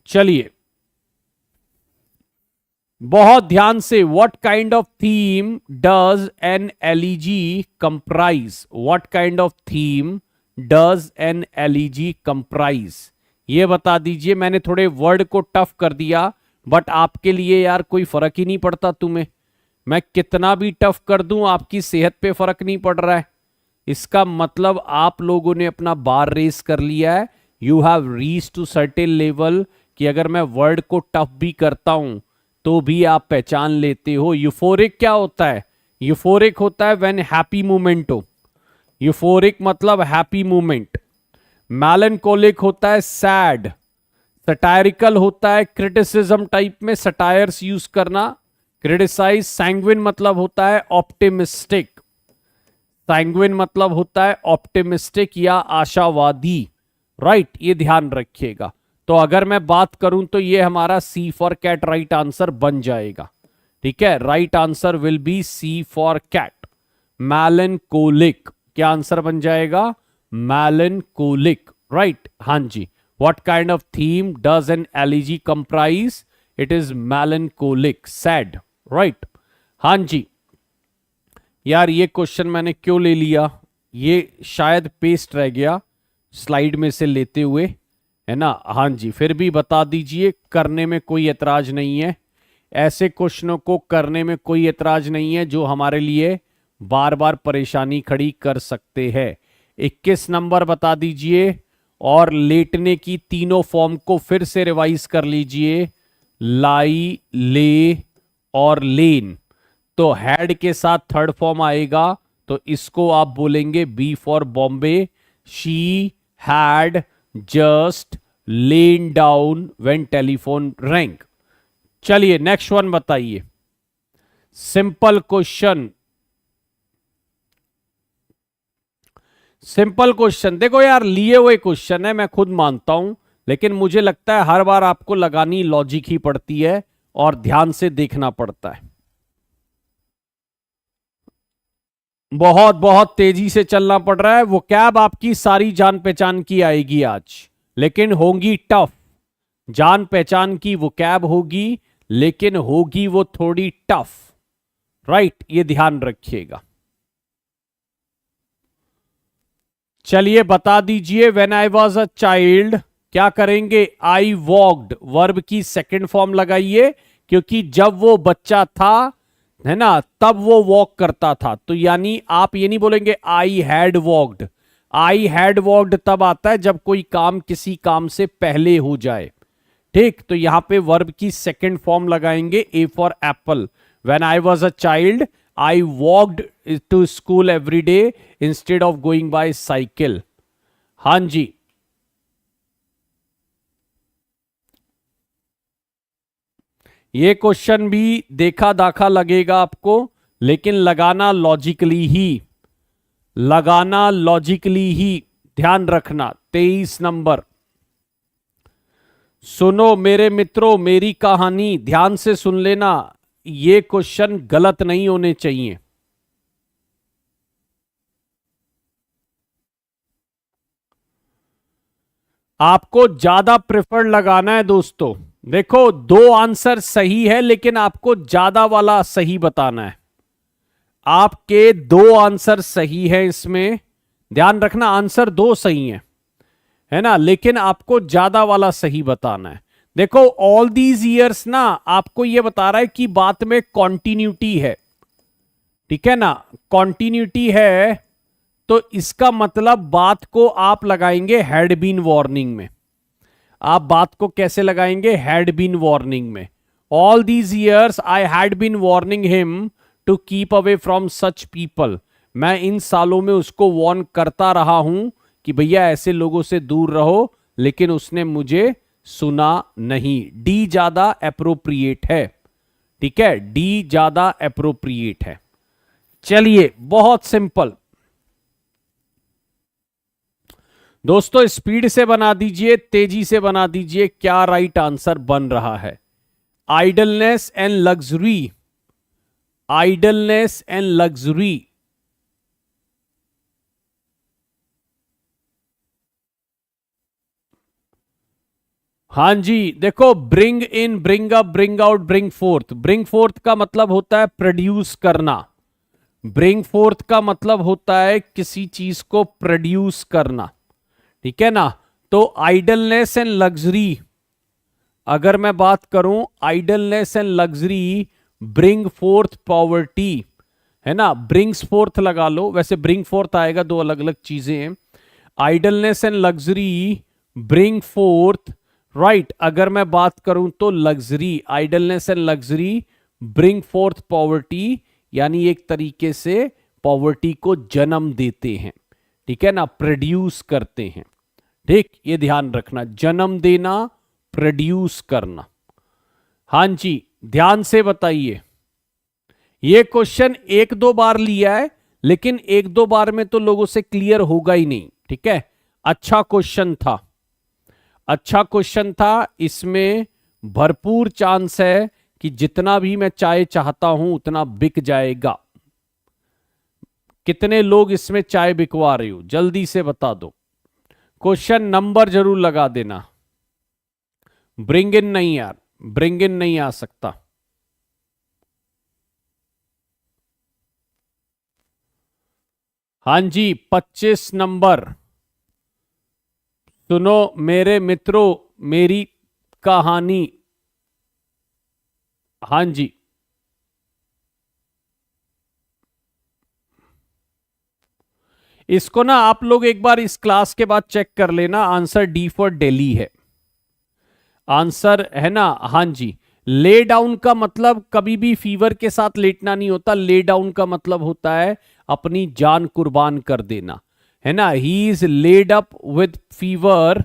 चलिए बहुत ध्यान से, what kind of theme does an elegy comprise? What kind of theme does an elegy comprise? ये बता दीजिए। मैंने थोड़े वर्ड को टफ कर दिया, बट आपके लिए यार कोई फर्क ही नहीं पड़ता। तुम्हें मैं कितना भी टफ कर दूं, आपकी सेहत पे फर्क नहीं पड़ रहा है। इसका मतलब आप लोगों ने अपना बार रेस कर लिया है। You have reach to certain level कि अगर मैं वर्ड को टफ भी करता हूं तो भी आप पहचान लेते हो। यूफोरिक क्या होता है? यूफोरिक होता है व्हेन हैप्पी मोमेंट हो। यूफोरिक मतलब हैप्पी मोमेंट। मैलनकोलिक होता है सैड। सटायरिकल होता है क्रिटिसिज्म टाइप में सटायर्स यूज करना, क्रिटिसाइज। सैंग्विन मतलब होता है ऑप्टिमिस्टिक। सैंग्विन मतलब होता है ऑप्टिमिस्टिक या आशावादी। राइट, ये ध्यान रखिएगा। तो अगर मैं बात करूं तो ये हमारा C for cat right answer बन जाएगा। ठीक है, right answer will be C for cat. Melancholic क्या आंसर बन जाएगा? मैलनकोलिक। राइट, हाँ जी। What kind of theme does an elegy comprise? It is melancholic, sad. Right, हाँ जी। यार ये क्वेश्चन मैंने क्यों ले लिया, ये शायद पेस्ट रह गया स्लाइड में से लेते हुए, है ना। हाँ जी, फिर भी बता दीजिए, करने में कोई एतराज नहीं है। ऐसे क्वेश्चनों को करने में कोई एतराज नहीं है जो हमारे लिए बार बार परेशानी खड़ी कर सकते हैं। 21 नंबर बता दीजिए और लेटने की तीनों फॉर्म को फिर से रिवाइज कर लीजिए। लाई, ले और लेन। तो हैड के साथ थर्ड फॉर्म आएगा, तो इसको आप बोलेंगे B for Bombay. She had just lain down when telephone rang. चलिए नेक्स्ट वन बताइए। Simple question, simple question. देखो यार, लिए हुए क्वेश्चन है, मैं खुद मानता हूं, लेकिन मुझे लगता है हर बार आपको लगानी लॉजिक ही पड़ती है और ध्यान से देखना पड़ता है। बहुत बहुत तेजी से चलना पड़ रहा है। वो कैब आपकी सारी जान पहचान की आएगी आज, लेकिन होंगी टफ। जान पहचान की वो कैब होगी, लेकिन होगी वो थोड़ी टफ। राइट, ये ध्यान रखिएगा। चलिए बता दीजिए, when I was a child क्या करेंगे? आई वॉक्ड, वर्ब की सेकंड फॉर्म लगाइए, क्योंकि जब वो बच्चा था, है ना, तब वो वॉक करता था। तो यानी आप ये नहीं बोलेंगे I had walked. I had walked तब आता है जब कोई काम किसी काम से पहले हो जाए। ठीक, तो यहां पे वर्ब की सेकंड फॉर्म लगाएंगे, a for apple. When I was a child I walked to school every day instead of going by cycle. हां जी, ये क्वेश्चन भी देखा दाखा लगेगा आपको, लेकिन लगाना लॉजिकली ही, लगाना लॉजिकली ही। ध्यान रखना। 23 नंबर, सुनो मेरे मित्रों मेरी कहानी, ध्यान से सुन लेना। ये क्वेश्चन गलत नहीं होने चाहिए। आपको ज्यादा प्रेफर लगाना है दोस्तों। देखो, दो आंसर सही है, लेकिन आपको ज्यादा वाला सही बताना है। आपके दो आंसर सही है इसमें, ध्यान रखना। आंसर दो सही है ना, लेकिन आपको ज्यादा वाला सही बताना है। देखो, ऑल दीज ईयर्स ना आपको यह बता रहा है कि बात में कॉन्टिन्यूटी है। ठीक है ना, कॉन्टिन्यूटी है, तो इसका मतलब बात को आप लगाएंगे हैड बीन वार्निंग में। आप बात को कैसे लगाएंगे? हैड बीन वार्निंग में। All these years I had been warning him to keep away from such people. मैं इन सालों में उसको वार्न करता रहा हूं कि भैया ऐसे लोगों से दूर रहो, लेकिन उसने मुझे सुना नहीं। डी ज्यादा एप्रोप्रिएट है। ठीक है, डी ज्यादा एप्रोप्रिएट है। चलिए, बहुत सिंपल दोस्तों, स्पीड से बना दीजिए, तेजी से बना दीजिए। क्या राइट आंसर बन रहा है? Idleness and luxury, idleness and luxury. हाँ जी, देखो, bring in, bring up, bring out, bring fourth. Bring fourth का मतलब होता है प्रोड्यूस करना। ब्रिंग फोर्थ का मतलब होता है किसी चीज को प्रोड्यूस करना, ठीक है ना। तो आइडलनेस एंड लग्जरी, अगर मैं बात करूं, idleness and luxury bring fourth poverty, है ना। ब्रिंग्स फोर्थ लगा लो, वैसे ब्रिंग फोर्थ आएगा, दो अलग अलग चीजें हैं। Idleness and luxury bring fourth, right. अगर मैं बात करूं तो luxury, idleness and luxury bring fourth poverty, यानी एक तरीके से पॉवर्टी को जन्म देते हैं, ठीक है ना, प्रोड्यूस करते हैं। ठीक, ये ध्यान रखना, जन्म देना, प्रोड्यूस करना। हां जी, ध्यान से बताइए। ये क्वेश्चन एक दो बार लिया है, लेकिन एक दो बार में तो लोगों से क्लियर होगा ही नहीं, ठीक है। अच्छा क्वेश्चन था, अच्छा क्वेश्चन था। इसमें भरपूर चांस है कि जितना भी मैं चाय चाहता हूं उतना बिक जाएगा। कितने लोग इसमें चाय बिकवा रहे हो, जल्दी से बता दो। क्वेश्चन नंबर जरूर लगा देना। ब्रिंग इन नहीं यार, ब्रिंग इन नहीं आ सकता। हां जी, 25 नंबर। सुनो मेरे मित्रों, मेरी कहानी। हां जी, इसको ना आप लोग एक बार इस क्लास के बाद चेक कर लेना। आंसर डी फॉर दिल्ली है, आंसर है ना। हां जी, ले डाउन का मतलब कभी भी फीवर के साथ लेटना नहीं होता। ले डाउन का मतलब होता है अपनी जान कुर्बान कर देना, है ना। He is laid up with fever,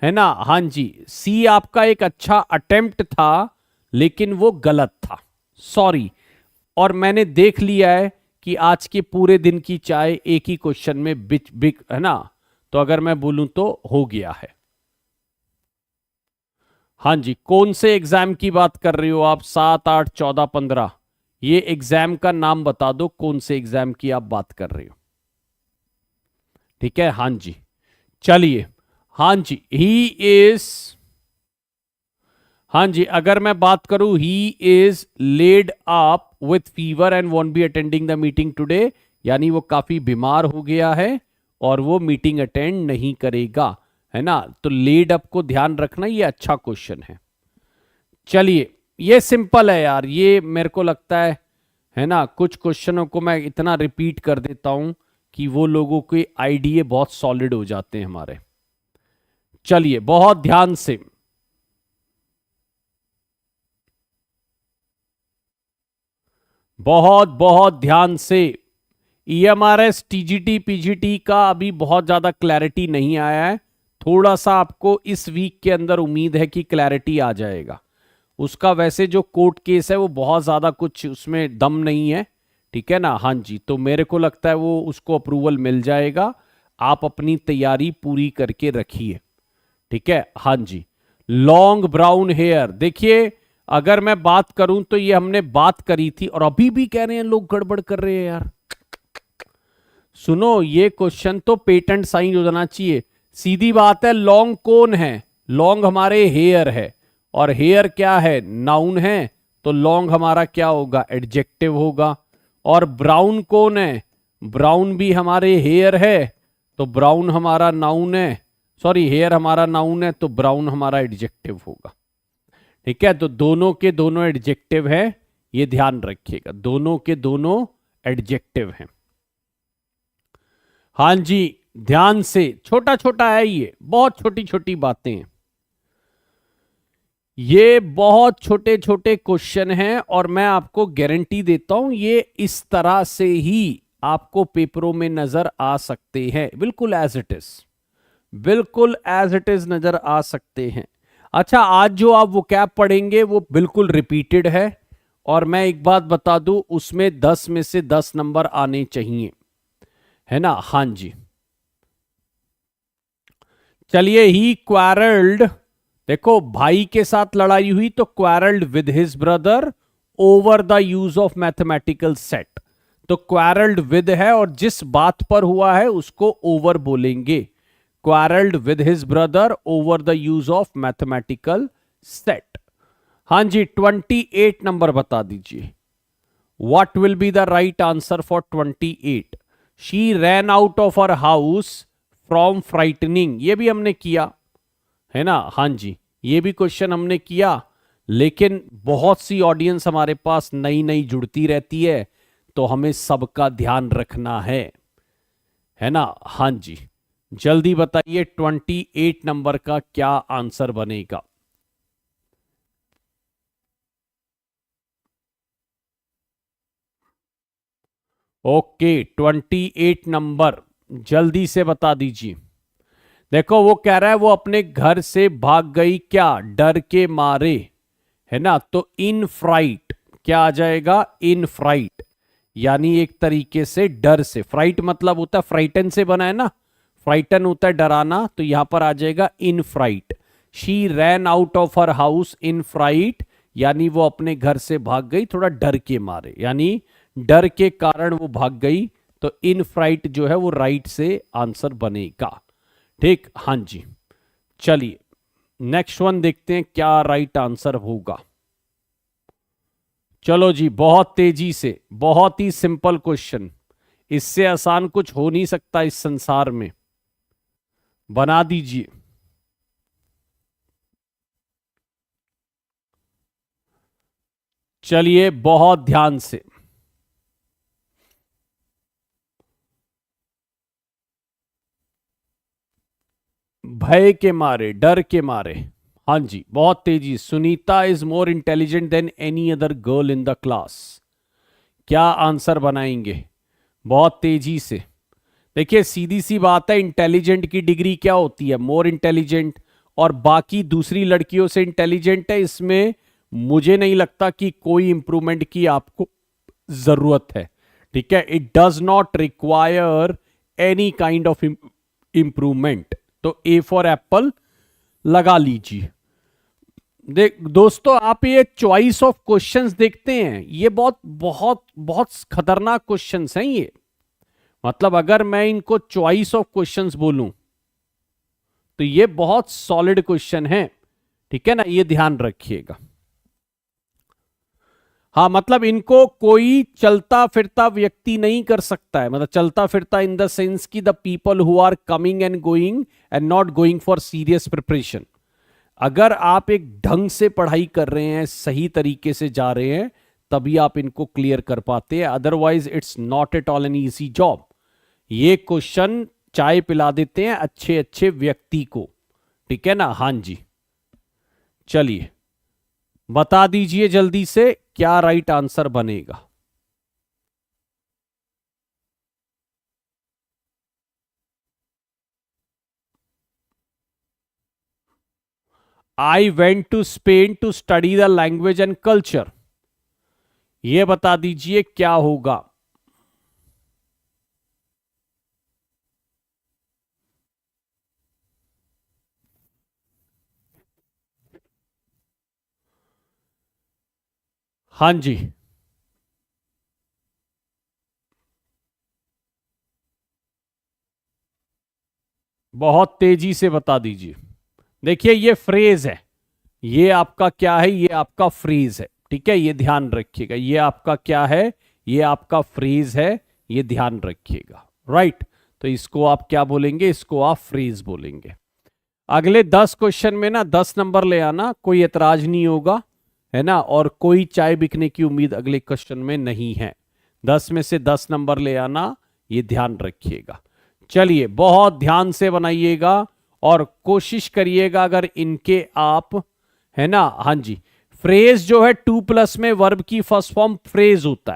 है ना। हां जी, सी आपका एक अच्छा अटेम्प्ट था, लेकिन वो गलत था, सॉरी। और मैंने देख लिया है कि आज के पूरे दिन की चाय एक ही क्वेश्चन में बिच बिक, है ना। तो अगर मैं बोलूं तो हो गया है। हां जी, कौन से एग्जाम की बात कर रहे हो आप? 7, 8, 14, 15, ये एग्जाम का नाम बता दो, कौन से एग्जाम की आप बात कर रहे हो, ठीक है। हां जी, चलिए। हां जी, ही इज, हां जी, अगर मैं बात करूं, he is laid up with fever and won't be attending the meeting today, यानी वो काफी बीमार हो गया है और वो मीटिंग अटेंड नहीं करेगा, है ना। तो लेड अप को ध्यान रखना, ये अच्छा क्वेश्चन है। चलिए, ये सिंपल है यार, ये मेरे को लगता है ना। कुछ क्वेश्चनों को मैं इतना रिपीट कर देता हूं कि वो लोगों के आइडिया बहुत सॉलिड हो जाते हैं हमारे। चलिए, बहुत ध्यान से, बहुत बहुत ध्यान से। ईएमआरएस, टीजीटी, पीजीटी का अभी बहुत ज्यादा क्लैरिटी नहीं आया है। थोड़ा सा आपको इस वीक के अंदर उम्मीद है कि क्लैरिटी आ जाएगा। उसका वैसे जो कोर्ट केस है वो बहुत ज्यादा कुछ उसमें दम नहीं है, ठीक है ना। हां जी, तो मेरे को लगता है वो उसको अप्रूवल मिल जाएगा। आप अपनी तैयारी पूरी करके रखिए, ठीक है। हां जी, लॉन्ग ब्राउन हेयर, देखिए अगर मैं बात करूं तो ये हमने बात करी थी और अभी भी कह रहे हैं लोग गड़बड़ कर रहे हैं यार। सुनो, ये क्वेश्चन तो पेटेंट साइन हो जाना चाहिए। सीधी बात है, लॉन्ग कौन है? लॉन्ग हमारे हेयर है, और हेयर क्या है? नाउन है। तो लॉन्ग हमारा क्या होगा? एडजेक्टिव होगा। और ब्राउन कौन है? ब्राउन भी हमारे हेयर है, तो ब्राउन हमारा नाउन है। सॉरी, हेयर हमारा नाउन है, तो ब्राउन हमारा एडजेक्टिव होगा, ठीक है। तो दोनों के दोनों एडजेक्टिव है, ये ध्यान रखिएगा, दोनों के दोनों एडजेक्टिव हैं। हां जी, ध्यान से, छोटा छोटा है ये, बहुत छोटी छोटी बातें हैं, ये बहुत छोटे छोटे क्वेश्चन हैं। और मैं आपको गारंटी देता हूं ये इस तरह से ही आपको पेपरों में नजर आ सकते हैं, बिल्कुल एज इट इज, बिल्कुल एज इट इज नजर आ सकते हैं। अच्छा, आज जो आप वो कैप पढ़ेंगे वो बिल्कुल रिपीटेड है, और मैं एक बात बता दूं, उसमें 10 में से 10 नंबर आने चाहिए, है ना। हां जी, चलिए। ही क्वारल्ड, देखो भाई के साथ लड़ाई हुई तो quarrelled with his brother over the use of mathematical set. तो क्वारल्ड विद है और जिस बात पर हुआ है उसको ओवर बोलेंगे। quarreled with his brother over the use of mathematical set. हाँ जी, 28 नंबर बता दीजिए. What will be the right answer for 28? She ran out of her house from frightening. ये भी हमने किया है ना. हाँ जी, ये भी क्वेश्चन हमने किया, लेकिन बहुत सी ऑडियंस हमारे पास नई नई जुड़ती रहती है, तो हमें सबका ध्यान रखना है ना. हाँ जी, जल्दी बताइए 28 नंबर का क्या आंसर बनेगा. ओके, 28 नंबर जल्दी से बता दीजिए. देखो, वो कह रहा है वो अपने घर से भाग गई क्या, डर के मारे, है ना. तो इन फ्राइट क्या आ जाएगा, इन फ्राइट, यानी एक तरीके से डर से. फ्राइट मतलब होता है फ्राइटन से बना है ना, फ्राइटन होता है डराना, तो यहां पर आ जाएगा in fright. She ran out of her house in fright, यानी वो अपने घर से भाग गई थोड़ा डर के मारे, यानी डर के कारण वो भाग गई. तो इन फ्राइट जो है वो राइट से आंसर बनेगा. ठीक, हाँ जी. चलिए नेक्स्ट वन देखते हैं क्या राइट आंसर होगा. चलो जी, बहुत तेजी से, बहुत ही सिंपल क्वेश्चन, इससे आसान कुछ हो नहीं सकता इस संसार में. बना दीजिए. चलिए बहुत ध्यान से. भय के मारे, डर के मारे. हाँ जी, बहुत तेजी. Sunita is more intelligent then any other girl in the class. क्या आंसर बनाएंगे, बहुत तेजी से. देखिए सीधी सी बात है, इंटेलिजेंट की डिग्री क्या होती है, मोर इंटेलिजेंट, और बाकी दूसरी लड़कियों से इंटेलिजेंट है. इसमें मुझे नहीं लगता कि कोई इंप्रूवमेंट की आपको जरूरत है. ठीक है, it does not require any kind of improvement. तो ए फॉर एप्पल लगा लीजिए. देख दोस्तों, आप ये चॉइस ऑफ क्वेश्चंस देखते हैं, ये बहुत बहुत बहुत खतरनाक क्वेश्चंस हैं ये. मतलब अगर मैं इनको चॉइस ऑफ क्वेश्चंस बोलूं तो ये बहुत सॉलिड क्वेश्चन है. ठीक है ना, ये ध्यान रखिएगा. हाँ, मतलब इनको कोई चलता फिरता व्यक्ति नहीं कर सकता है. मतलब चलता फिरता इन द सेंस की the people who are coming and going and not going for serious preparation. अगर आप एक ढंग से पढ़ाई कर रहे हैं, सही तरीके से जा रहे हैं, तभी आप इनको क्लियर कर पाते हैं. Otherwise it's not at all an easy job. ये क्वेश्चन चाय पिला देते हैं अच्छे अच्छे व्यक्ति को. ठीक है ना. हाँ जी, चलिए बता दीजिए जल्दी से क्या राइट आंसर बनेगा. I went to Spain to study the language and culture. यह बता दीजिए क्या होगा. हाँ जी, बहुत तेजी से बता दीजिए. देखिए ये फ्रेज है, ये आपका क्या है, ये आपका फ्रेज है. ठीक है, ये ध्यान रखिएगा. ये आपका क्या है, ये आपका फ्रेज है, ये ध्यान रखिएगा. राइट, तो इसको आप क्या बोलेंगे, इसको आप फ्रेज बोलेंगे. अगले 10 क्वेश्चन में ना 10 नंबर ले आना, कोई एतराज नहीं होगा, है ना. और कोई चाय बिकने की उम्मीद अगले क्वेश्चन में नहीं है. 10 में से 10 नंबर ले आना, ये ध्यान रखिएगा. चलिए बहुत ध्यान से बनाइएगा और कोशिश करिएगा अगर इनके आप, है ना. हाँ जी, फ्रेज जो है 2+ में वर्ब की फर्स्ट फॉर्म फ्रेज होता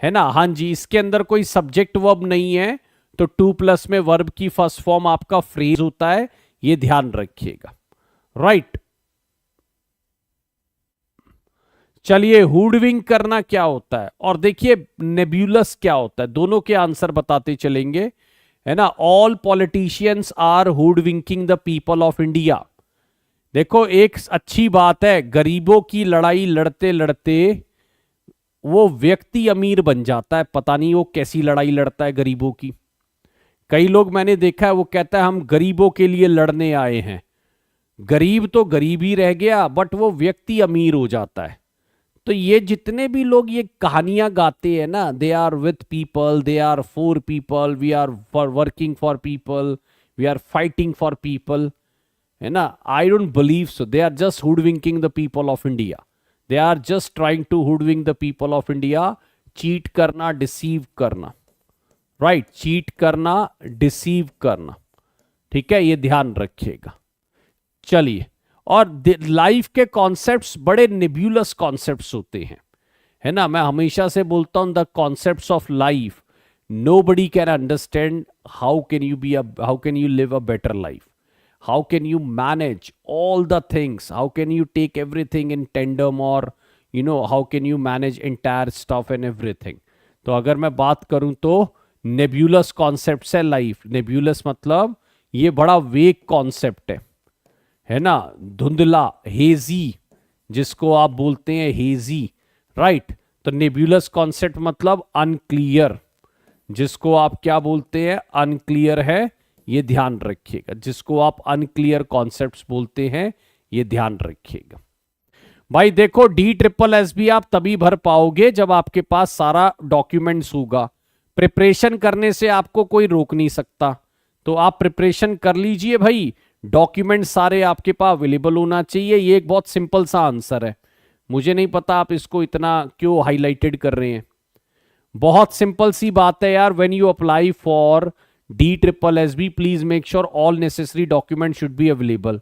है ना. हाँ जी, इसके अंदर कोई सब्जेक्ट वर्ब नहीं है, तो 2+ में वर्ब की फर्स्ट फॉर्म आपका फ्रेज होता है. ये ध्यान रखिएगा. राइट, चलिए हुडविंग करना क्या होता है और देखिए नेब्यूलस क्या होता है, दोनों के आंसर बताते चलेंगे, है ना. All politicians are hoodwinking the people of India. देखो एक अच्छी बात है, गरीबों की लड़ाई लड़ते लड़ते वो व्यक्ति अमीर बन जाता है. पता नहीं वो कैसी लड़ाई लड़ता है गरीबों की. कई लोग मैंने देखा है वो कहता है हम गरीबों के लिए लड़ने आए हैं। गरीब तो गरीब ही रह गया, बट वो व्यक्ति अमीर हो जाता है। तो ये जितने भी लोग ये कहानियां गाते हैं ना, they are with people, they are for people, we are for working for people, we are fighting for people, है ना, I don't believe so. They are just hoodwinking the people of India. They are just trying to hoodwink the people of India. Cheat करना, deceive करना, right, cheat करना, deceive करना, ठीक है, ये ध्यान रखिएगा। चलिए, और लाइफ के कॉन्सेप्ट्स बड़े नेब्यूलस कॉन्सेप्ट्स होते हैं, है ना। मैं हमेशा से बोलता हूं the concepts of life nobody can understand. How can you live a better life, how can you manage all the things, how can you take everything in tandem, और you know how can you manage entire stuff and everything. तो अगर मैं बात करूं तो नेब्यूलस concepts है life. नेब्यूलस मतलब ये बड़ा वेग कॉन्सेप्ट है ना, धुंधला, हेजी, जिसको आप बोलते हैं हेजी, राइट। तो नेब्यूलस कॉन्सेप्ट मतलब अनक्लियर, जिसको आप क्या बोलते हैं, अनक्लियर है, ये ध्यान रखिएगा। जिसको आप अनक्लियर कॉन्सेप्ट्स बोलते हैं, ये ध्यान रखिएगा। भाई देखो, DSSS भी आप तभी भर पाओगे जब आपके पास सारा डॉक्यूमेंट्स होगा। प्रिपरेशन करने से आपको कोई रोक नहीं सकता, तो आप प्रिपरेशन कर लीजिए भाई। डॉक्यूमेंट सारे आपके पास अवेलेबल होना चाहिए। ये एक बहुत सिंपल सा आंसर है। मुझे नहीं पता आप इसको इतना क्यों हाईलाइटेड कर रहे हैं। बहुत सिंपल सी बात है यार। When you apply for DSSS please make sure all necessary document should be available,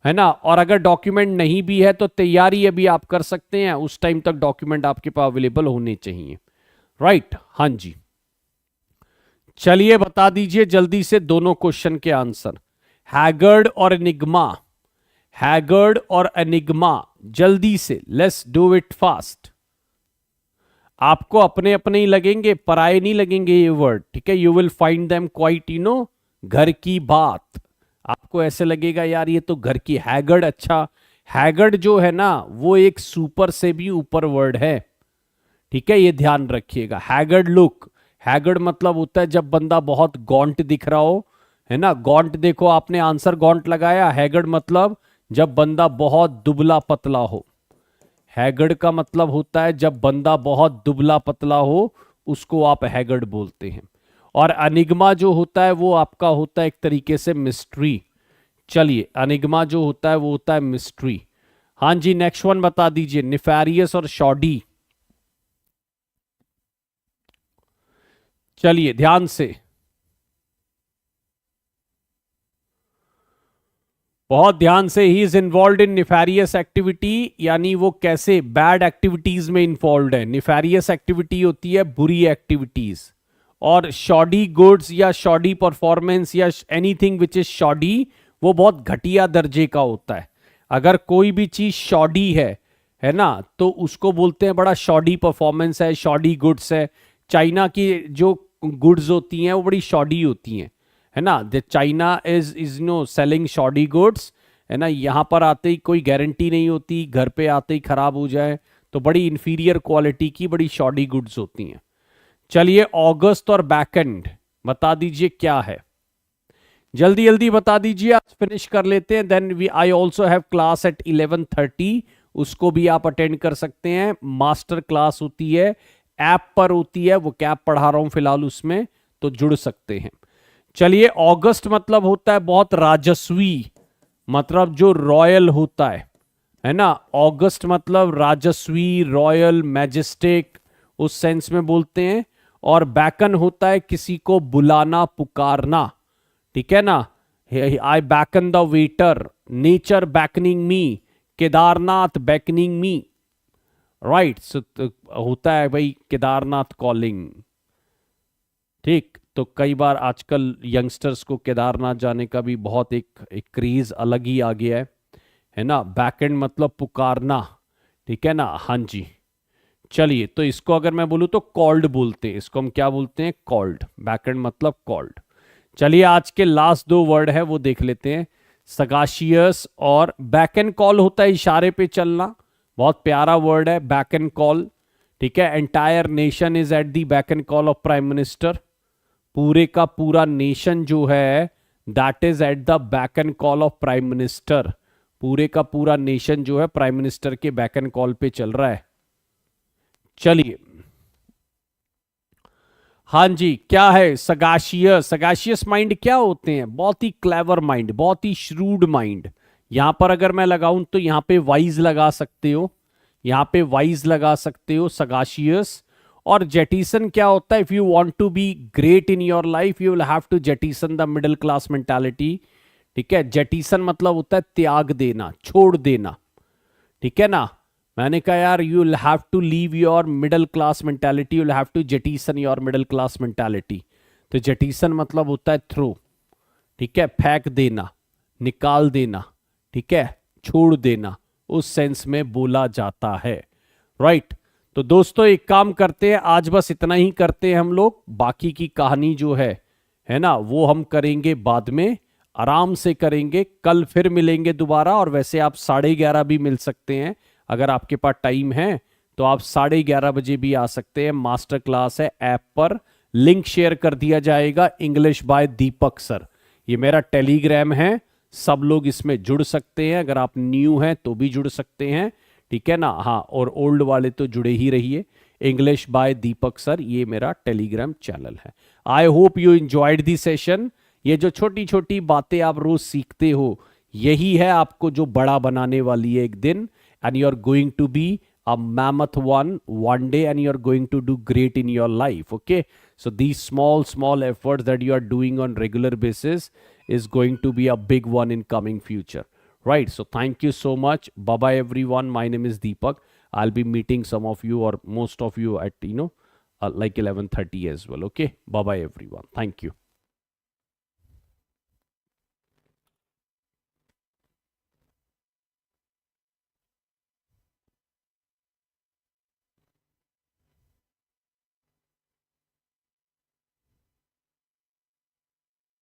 है ना। और अगर डॉक्यूमेंट नहीं भी है तो तैयारी अभी आप कर सकते हैं, उस टाइम तक डॉक्यूमेंट आपके पास अवेलेबल होने चाहिए, राइट। हाँ जी, चलिए बता दीजिए जल्दी से दोनों क्वेश्चन के आंसर। हैगर्ड और एनिग्मा, हैगर्ड और एनिग्मा, जल्दी से, लेट्स डू इट फास्ट। आपको अपने अपने ही लगेंगे, पराये नहीं लगेंगे ये वर्ड, ठीक है। You will find them quite, you know, घर की बात। आपको ऐसे लगेगा यार ये तो घर की। हैगर्ड, अच्छा, हैगर्ड जो है ना वो एक सुपर से भी ऊपर वर्ड है, ठीक है, ये ध्यान रखिएगा। हैगर्ड लुक, हैगर्ड मतलब होता है जब बंदा बहुत गॉन्ट दिख रहा हो, है ना। गॉन्ट देखो, आपने आंसर गॉन्ट लगाया। हैगर्ड मतलब जब बंदा बहुत दुबला पतला हो। हैगर्ड का मतलब होता है जब बंदा बहुत दुबला पतला हो, उसको आप हैगर्ड बोलते हैं। और अनिग्मा जो होता है वो आपका होता है एक तरीके से मिस्ट्री। चलिए, अनिग्मा जो होता है वो होता है मिस्ट्री। हाँ जी, नेक्स्ट वन बता दीजिए, निफेरियस और शॉडी। चलिए ध्यान से, बहुत ध्यान से। He is involved in nefarious activity, यानी वो कैसे बैड एक्टिविटीज में इन्वॉल्व है। निफेरियस एक्टिविटी होती है बुरी एक्टिविटीज, और शॉडी गुड्स या शॉडी परफॉर्मेंस या एनीथिंग विच इज शॉडी, वो बहुत घटिया दर्जे का होता है। अगर कोई भी चीज शॉडी है ना, तो उसको बोलते हैं बड़ा शॉडी परफॉर्मेंस है, शॉडी गुड्स है। चाइना की जो गुड्स होती हैं वो बड़ी शॉडी होती हैं, है ना। The China is no selling shoddy goods, है ना। यहाँ पर आते ही कोई गारंटी नहीं होती, घर पे आते ही खराब हो जाए, तो बड़ी इंफीरियर क्वालिटी की बड़ी शॉडी गुड्स होती हैं। चलिए, अगस्त और बैकएंड बता दीजिए क्या है, जल्दी जल्दी बता दीजिए, आज फिनिश कर लेते हैं। Then I also have class at 11:30, उसको भी आप अटेंड कर सकते हैं। मास्टर क्लास होती है, ऐप पर होती है, वो क्या पढ़ा रहा हूं फिलहाल उसमें, तो जुड़ सकते हैं। चलिए, अगस्त मतलब होता है बहुत राजस्वी, मतलब जो रॉयल होता है ना। अगस्त मतलब राजस्वी, रॉयल, मैजेस्टिक, उस सेंस में बोलते हैं। और बैकन होता है किसी को बुलाना, पुकारना, ठीक है ना। I beckon the waiter, nature beckoning me, Kedarnath beckoning me, right. होता है भाई केदारनाथ कॉलिंग, ठीक। तो कई बार आजकल यंगस्टर्स को केदारनाथ जाने का भी बहुत एक क्रेज अलग ही आ गया है ना। बैकएंड मतलब पुकारना, ठीक है ना। हाँ जी, चलिए, तो इसको अगर मैं बोलूं तो कॉल्ड बोलते हैं, इसको हम क्या बोलते हैं, कॉल्ड। बैकएंड मतलब कॉल्ड। चलिए, आज के लास्ट दो वर्ड है वो देख लेते हैं, सगाशियस और बैकएंड कॉल होता है इशारे पे चलना, बहुत प्यारा वर्ड है बैकएंड कॉल, ठीक है। Entire nation is at the backend call of prime minister, पूरे का पूरा नेशन जो है that is at the back and call of prime minister. पूरे का पूरा नेशन जो है प्राइम मिनिस्टर के बैक एंड कॉल पे चल रहा है। चलिए, हाँ जी, क्या है सगाशियस? सगाशियस माइंड क्या होते हैं? बहुत ही क्लेवर माइंड, बहुत ही श्रूड माइंड। यहां पर अगर मैं लगाऊं तो यहां पे वाइज लगा सकते हो, यहां पे वाइज लगा सकते हो, सगाशियस। और जेटिसन क्या होता है? If you want to be great in your life you will have to jettison the middle class mentality. ठीक है, जेटिसन मतलब होता है त्याग देना, छोड़ देना। ठीक है ना, मैंने कहा यार you will have to leave your middle class mentality, you will have to jettison your middle class mentality. तो जेटिसन मतलब होता है थ्रो। ठीक है, फेंक देना, निकाल देना, ठीक है, छोड़ देना, उस सेंस में बोला जाता है। राइट। तो दोस्तों एक काम करते हैं, आज बस इतना ही करते हैं हम लोग। बाकी की कहानी जो है ना, वो हम करेंगे बाद में, आराम से करेंगे। कल फिर मिलेंगे दोबारा। और वैसे आप 11:30 भी मिल सकते हैं, अगर आपके पास टाइम है तो आप 11:30 बजे भी आ सकते हैं। मास्टर क्लास है, ऐप पर लिंक शेयर कर दिया जाएगा, इंग्लिश बाय दीपक सर। ये मेरा टेलीग्राम है, सब लोग इसमें जुड़ सकते हैं। अगर आप न्यू हैं तो भी जुड़ सकते हैं, ठीक है ना। हाँ, और ओल्ड वाले तो जुड़े ही रहिए। इंग्लिश बाय दीपक सर, ये मेरा टेलीग्राम चैनल है। I hope you enjoyed the session. ये जो छोटी छोटी बातें आप रोज सीखते हो, यही है आपको जो बड़ा बनाने वाली है एक दिन। And you're going to be a mammoth one day, and you're going to do great in your life. Okay, so these small efforts that you are doing on regular basis is going to be a big one in coming future, right? So thank you so much. Bye bye everyone. My name is Deepak. I'll be meeting some of you or most of you at like 11:30 as well. Okay, bye bye everyone. Thank you.